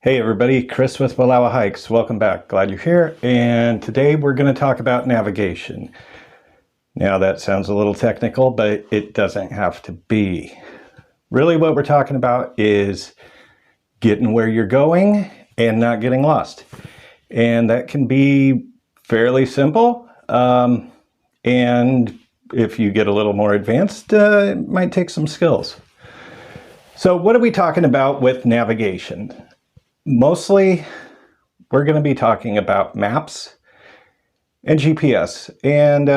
Hey everybody, Chris with Wallowa Hikes. Welcome back. Glad you're here. And today we're going to talk about navigation. Now that sounds a little technical, but it doesn't have to be. Really what we're talking about is getting where you're going and not getting lost. And that can be fairly simple. And if you get a little more advanced, it might take some skills. So what are we talking about with navigation? Mostly, we're going to be talking about maps and GPS. And,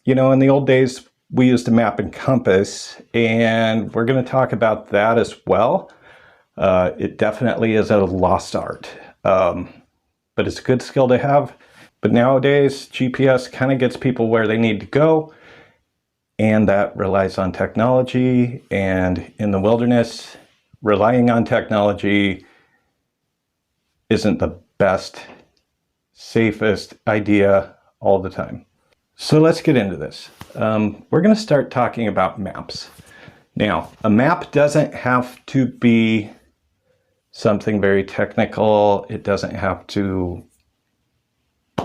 in the old days, we used a map and compass, and we're going to talk about that as well. It definitely is a lost art, but it's a good skill to have. But nowadays, GPS kind of gets people where they need to go, and that relies on technology. And in the wilderness, relying on technology isn't the best, safest idea all the time. So let's get into this. We're going to start talking about maps. Now, a map doesn't have to be something very technical. It doesn't have to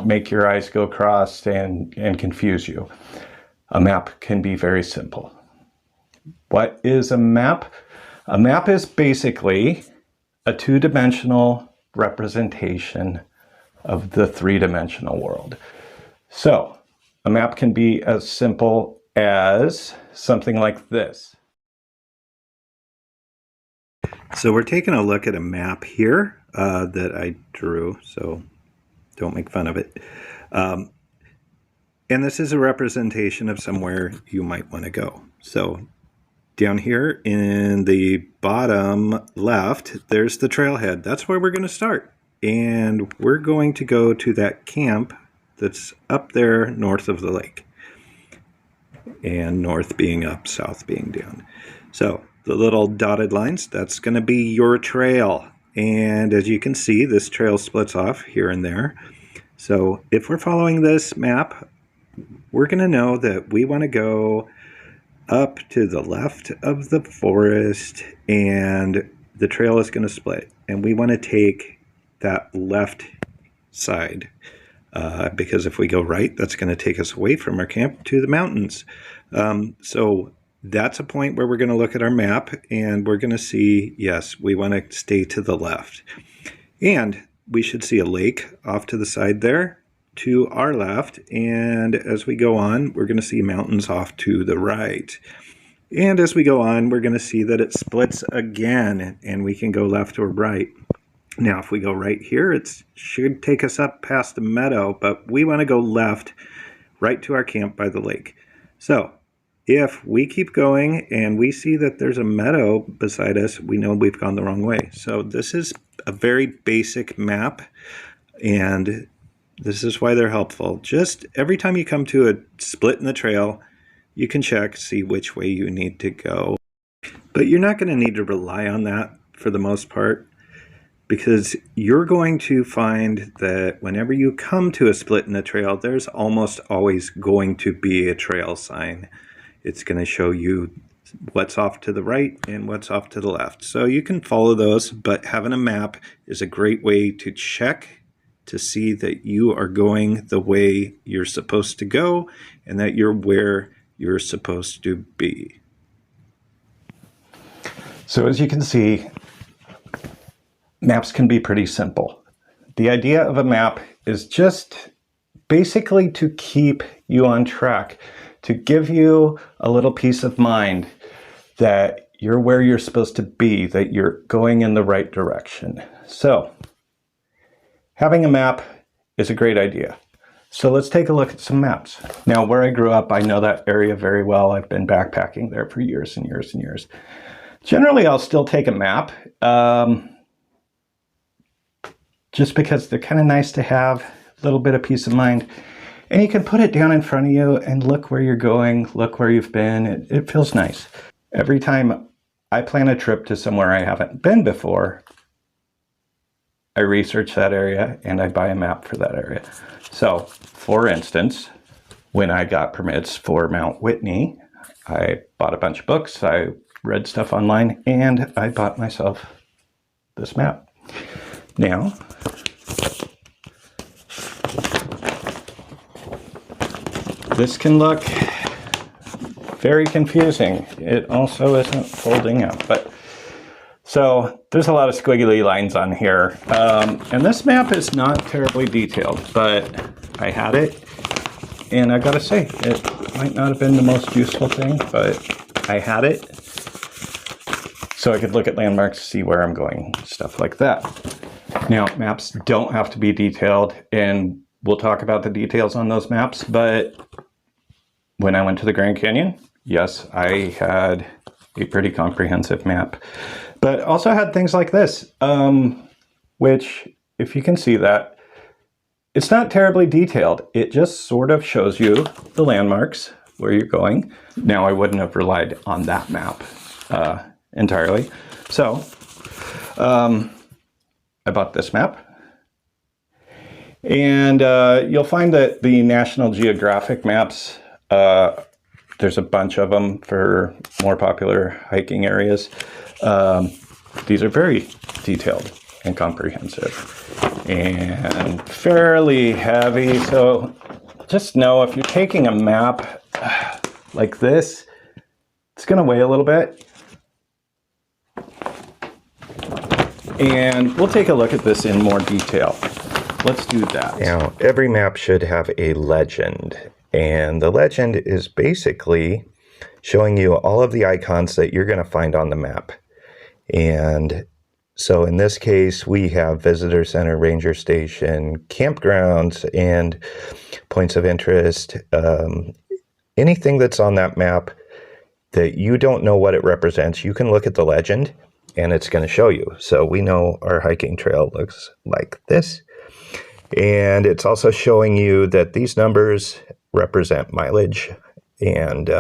make your eyes go cross and confuse you. A map can be very simple. What is a map? A map is basically a two-dimensional representation of the three-dimensional world. So a map can be as simple as something like this. So we're taking a look at a map here that I drew, so don't make fun of it. And this is a representation of somewhere you might want to go. So down here in the bottom left, there's the trailhead. That's where we're going to start. And we're going to go to that camp that's up there north of the lake. And north being up, south being down. So the little dotted lines, that's going to be your trail. And as you can see, this trail splits off here and there. So if we're following this map, we're going to know that we want to go up to the left of the forest, and the trail is going to split, and we want to take that left side because if we go right, that's going to take us away from our camp to the mountains. So that's a point where we're going to look at our map, and we're going to see, yes, we want to stay to the left, and we should see a lake off to the side there to our left, and as we go on, we're going to see mountains off to the right. And as we go on, we're going to see that it splits again, and we can go left or right. Now, if we go right here, it should take us up past the meadow, but we want to go left right to our camp by the lake. So if we keep going and we see that there's a meadow beside us, we know we've gone the wrong way. So this is a very basic map, and this is why they're helpful. Just every time you come to a split in the trail, you can check, see which way you need to go. But you're not going to need to rely on that for the most part, because you're going to find that whenever you come to a split in the trail, there's almost always going to be a trail sign. It's going to show you what's off to the right and what's off to the left. So you can follow those, but having a map is a great way to check to see that you are going the way you're supposed to go and that you're where you're supposed to be. So as you can see, maps can be pretty simple. The idea of a map is just basically to keep you on track, to give you a little peace of mind that you're where you're supposed to be, that you're going in the right direction. So having a map is a great idea. So let's take a look at some maps. Now, where I grew up, I know that area very well. I've been backpacking there for years and years and years. Generally, I'll still take a map, just because they're kind of nice to have, a little bit of peace of mind. And you can put it down in front of you and look where you're going, look where you've been. It feels nice. Every time I plan a trip to somewhere I haven't been before, I research that area and I buy a map for that area. So, for instance, when I got permits for Mount Whitney, I bought a bunch of books, I read stuff online, and I bought myself this map. Now, this can look very confusing. It also isn't folding up, but so there's a lot of squiggly lines on here. And this map is not terribly detailed, but I had it, and I gotta say, it might not have been the most useful thing, but I had it so I could look at landmarks, see where I'm going, stuff like that. Now, maps don't have to be detailed, and we'll talk about the details on those maps, but when I went to the Grand Canyon, yes, I had a pretty comprehensive map, but also had things like this, which, if you can see that, it's not terribly detailed. It just sort of shows you the landmarks, where you're going. Now, I wouldn't have relied on that map entirely. So, I bought this map. And you'll find that the National Geographic maps, there's a bunch of them for more popular hiking areas. These are very detailed and comprehensive and fairly heavy. So just know if you're taking a map like this, it's going to weigh a little bit. And we'll take a look at this in more detail. Let's do that. Now, every map should have a legend. And the legend is basically showing you all of the icons that you're going to find on the map. And so in this case, we have visitor center, ranger station, campgrounds, and points of interest. Anything that's on that map that you don't know what it represents, you can look at the legend and it's going to show you. So we know our hiking trail looks like this. And it's also showing you that these numbers represent mileage. And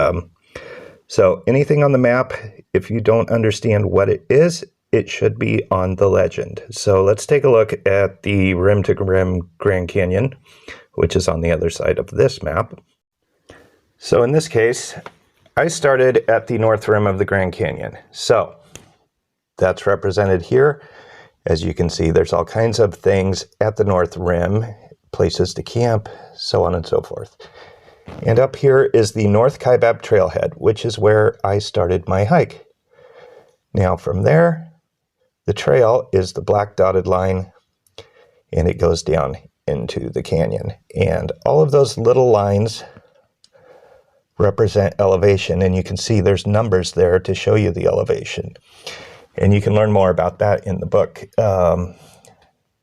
so anything on the map, if you don't understand what it is, it should be on the legend. So let's take a look at the rim to rim Grand Canyon, which is on the other side of this map. So in this case, I started at the north rim of the Grand Canyon. So that's represented here. As you can see, there's all kinds of things at the north rim, places to camp, so on and so forth. And up here is the North Kaibab Trailhead, which is where I started my hike. Now from there, the trail is the black dotted line, and it goes down into the canyon. And all of those little lines represent elevation, and you can see there's numbers there to show you the elevation. And you can learn more about that in the book,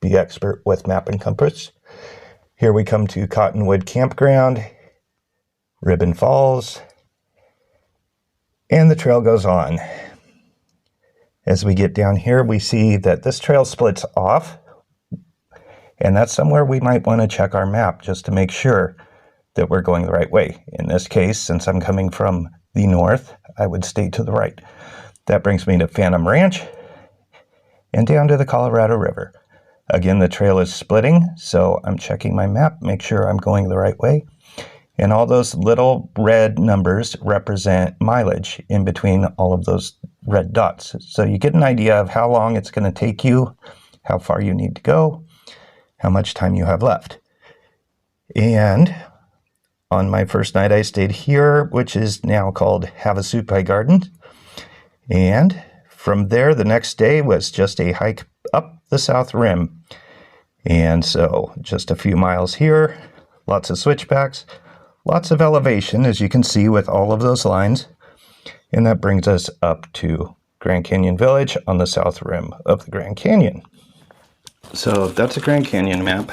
Be Expert with Map and Compass. Here we come to Cottonwood Campground, Ribbon Falls, and the trail goes on. As we get down here, we see that this trail splits off, and that's somewhere we might want to check our map just to make sure that we're going the right way. In this case, since I'm coming from the north, I would stay to the right. That brings me to Phantom Ranch and down to the Colorado River. Again, the trail is splitting, so I'm checking my map, make sure I'm going the right way. And all those little red numbers represent mileage in between all of those red dots. So you get an idea of how long it's going to take you, how far you need to go, how much time you have left. And on my first night, I stayed here, which is now called Havasupai Gardens. And from there, the next day was just a hike up the south rim. And so just a few miles here, lots of switchbacks, lots of elevation, as you can see with all of those lines. And that brings us up to Grand Canyon Village on the south rim of the Grand Canyon. So that's a Grand Canyon map.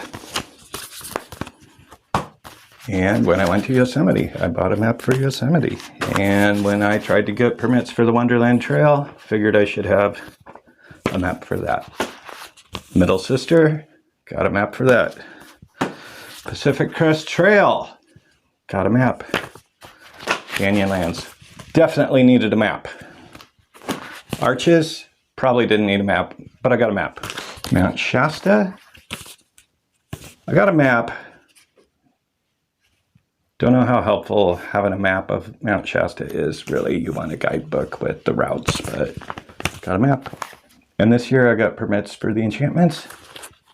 And when I went to Yosemite, I bought a map for Yosemite. And when I tried to get permits for the Wonderland Trail, figured I should have a map for that. Middle Sister, got a map for that. Pacific Crest Trail, got a map. Canyonlands, definitely needed a map. Arches, probably didn't need a map, but I got a map. Mount Shasta, I got a map. Don't know how helpful having a map of Mount Shasta is, really. You want a guidebook with the routes, but got a map. And this year I got permits for the enchantments,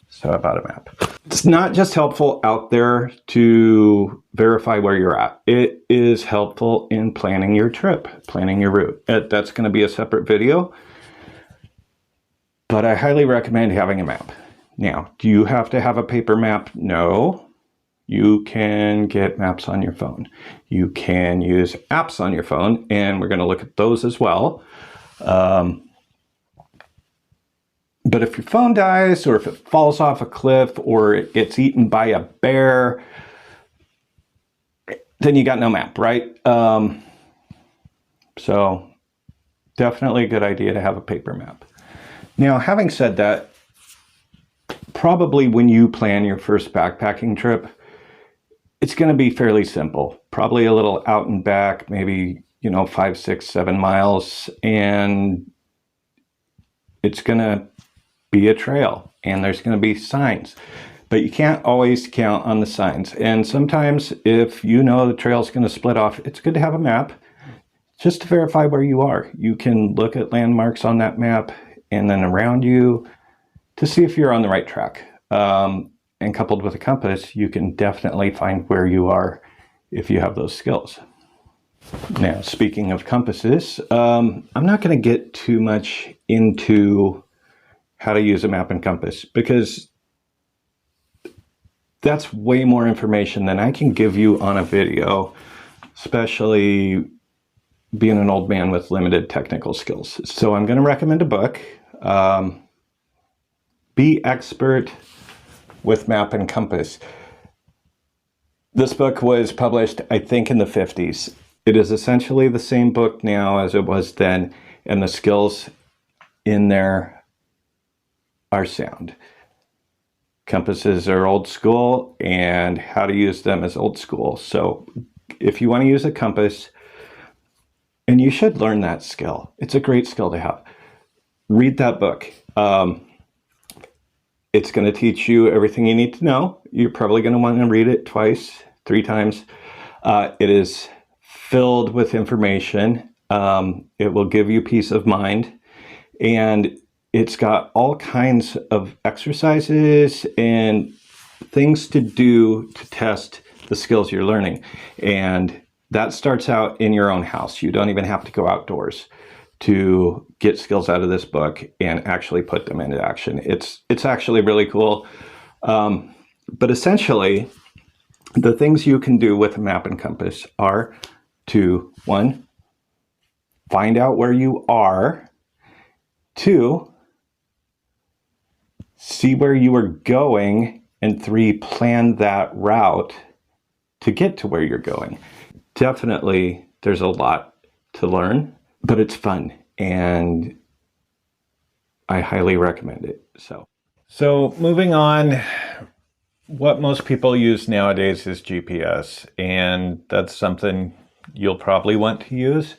so I bought a map. It's not just helpful out there to verify where you're at. It is helpful in planning your trip, planning your route. That's going to be a separate video, but I highly recommend having a map. Now, do you have to have a paper map? No. You can get maps on your phone. You can use apps on your phone, and we're going to look at those as well. But if your phone dies, or if it falls off a cliff, or it gets eaten by a bear, then you got no map, right? So definitely a good idea to have a paper map. Now, having said that, probably when you plan your first backpacking trip, it's going to be fairly simple. Probably a little out and back, maybe, 5, 6, 7 miles, and it's going to be a trail, and there's going to be signs. But you can't always count on the signs. And sometimes if you know the trail's going to split off, it's good to have a map just to verify where you are. You can look at landmarks on that map and then around you to see if you're on the right track. And coupled with a compass, you can definitely find where you are if you have those skills. Now, speaking of compasses, I'm not going to get too much into how to use a map and compass, because that's way more information than I can give you on a video, especially being an old man with limited technical skills. So I'm going to recommend a book, Be Expert with Map and Compass. This book was published, I think, in the 50s. It is essentially the same book now as it was then, and the skills in there are sound. Compasses are old school, and how to use them is old school. So if you want to use a compass, and you should learn that skill, it's a great skill to have. Read that book. It's going to teach you everything you need to know. You're probably going to want to read it twice, 3 times. It is filled with information. It will give you peace of mind. And it's got all kinds of exercises and things to do to test the skills you're learning. And that starts out in your own house. You don't even have to go outdoors to get skills out of this book and actually put them into action. It's actually really cool. But essentially, the things you can do with a map and compass are to, 1, find out where you are. 2, see where you are going. And 3, plan that route to get to where you're going. Definitely, there's a lot to learn, but it's fun, and I highly recommend it. So moving on, what most people use nowadays is GPS, and that's something you'll probably want to use.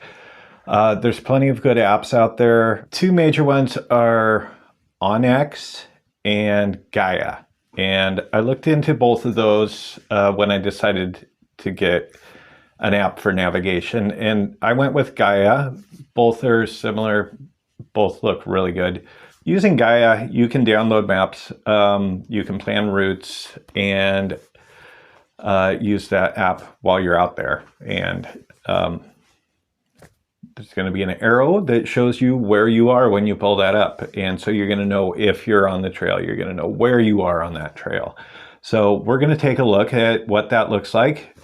There's plenty of good apps out there. 2 major ones are Onyx and Gaia. And I looked into both of those when I decided to get an app for navigation. And I went with Gaia. Both are similar. Both look really good. Using Gaia, you can download maps. You can plan routes and use that app while you're out there. And there's going to be an arrow that shows you where you are when you pull that up. And so you're going to know if you're on the trail. You're going to know where you are on that trail. So we're going to take a look at what that looks like.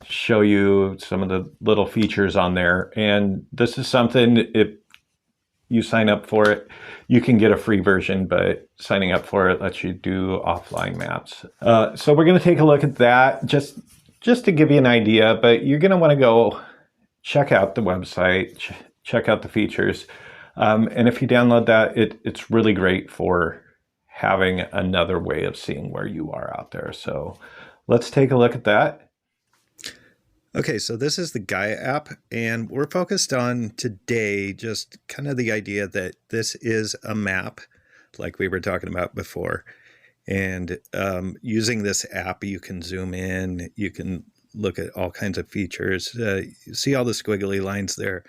Show you some of the little features on there. And this is something, if you sign up for it, you can get a free version, but signing up for it lets you do offline maps. So we're going to take a look at that just to give you an idea, but you're going to want to go check out the website, check out the features. And if you download that, it's really great for having another way of seeing where you are out there. So let's take a look at that. Okay, so this is the Gaia app, and we're focused on today just kind of the idea that this is a map, like we were talking about before. And using this app, you can zoom in, you can look at all kinds of features. You see all the squiggly lines there.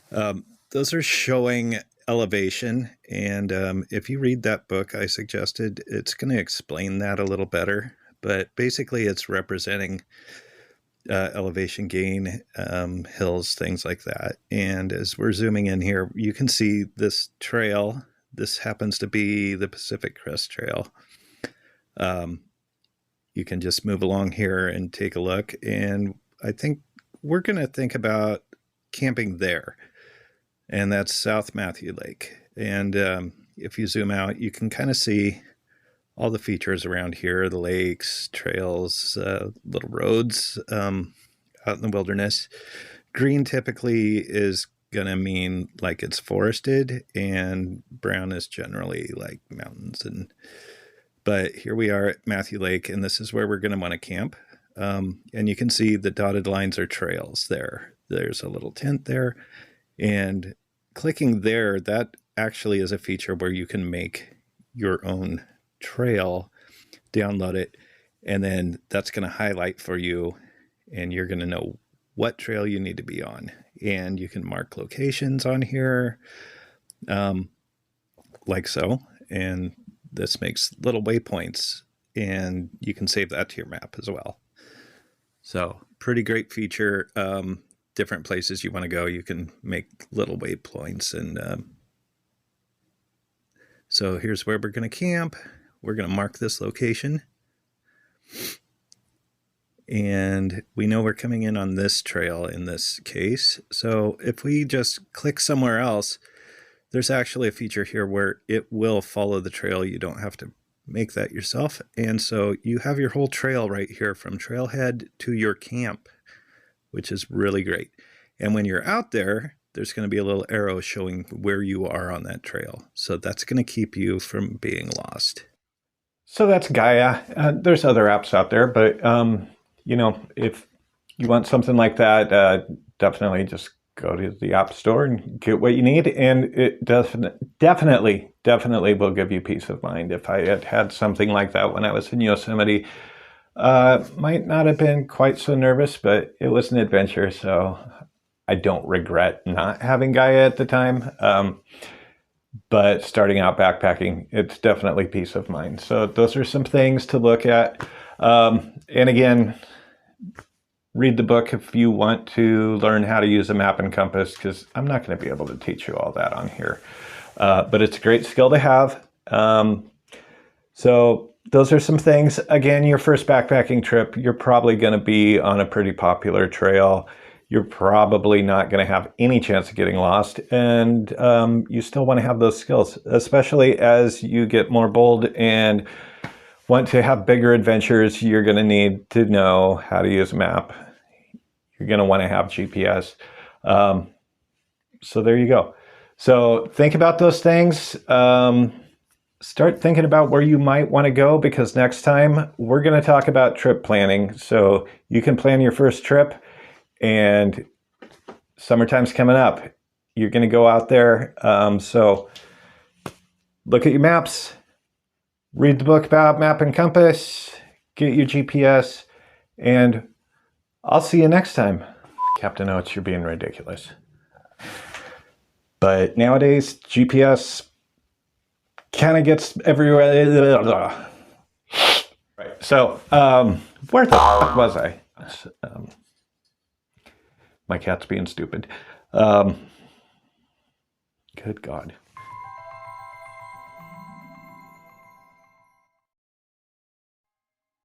Those are showing elevation. And if you read that book I suggested, it's going to explain that a little better. But basically, it's representing elevation gain, hills, things like that. And as we're zooming in here, you can see this trail. This happens to be the Pacific Crest Trail. You can just move along here and take a look. And I think we're going to think about camping there. And that's South Matthew Lake. And if you zoom out, you can kind of see all the features around here, the lakes, trails, little roads out in the wilderness. Green typically is going to mean like it's forested, and brown is generally like mountains. But here we are at Matthew Lake, and this is where we're going to want to camp. And you can see the dotted lines are trails there. There's a little tent there. And clicking there, that actually is a feature where you can make your own trail, download it, and then that's going to highlight for you, and you're going to know what trail you need to be on. And you can mark locations on here, like so. And this makes little waypoints, and you can save that to your map as well. So pretty great feature. Different places you want to go, you can make little waypoints. And so here's where we're going to camp. We're going to mark this location. And we know we're coming in on this trail in this case. So if we just click somewhere else, there's actually a feature here where it will follow the trail. You don't have to make that yourself. And so you have your whole trail right here from trailhead to your camp, which is really great. And when you're out there, there's going to be a little arrow showing where you are on that trail. So that's going to keep you from being lost. So that's Gaia. There's other apps out there, but if you want something like that, definitely just go to the App Store and get what you need. And it definitely will give you peace of mind. If I had had something like that when I was in Yosemite, might not have been quite so nervous, but it was an adventure. So I don't regret not having Gaia at the time. But starting out backpacking, it's definitely peace of mind. So those are some things to look at. And again, read the book if you want to learn how to use a map and compass, because I'm not going to be able to teach you all that on here. But it's a great skill to have. So those are some things. Again, your first backpacking trip, you're probably going to be on a pretty popular trail. You're probably not going to have any chance of getting lost. And you still want to have those skills, especially as you get more bold and want to have bigger adventures. You're going to need to know how to use a map. You're going to want to have GPS. So there you go. So think about those things. Start thinking about where you might want to go, because next time we're going to talk about trip planning. So you can plan your first trip, and summertime's coming up. You're going to go out there. So look at your maps, read the book about map and compass, get your GPS, and I'll see you next time. Captain Oates, you're being ridiculous. But nowadays, GPS kind of gets everywhere. Right. So, where the fuck was I? My cat's being stupid. Good God.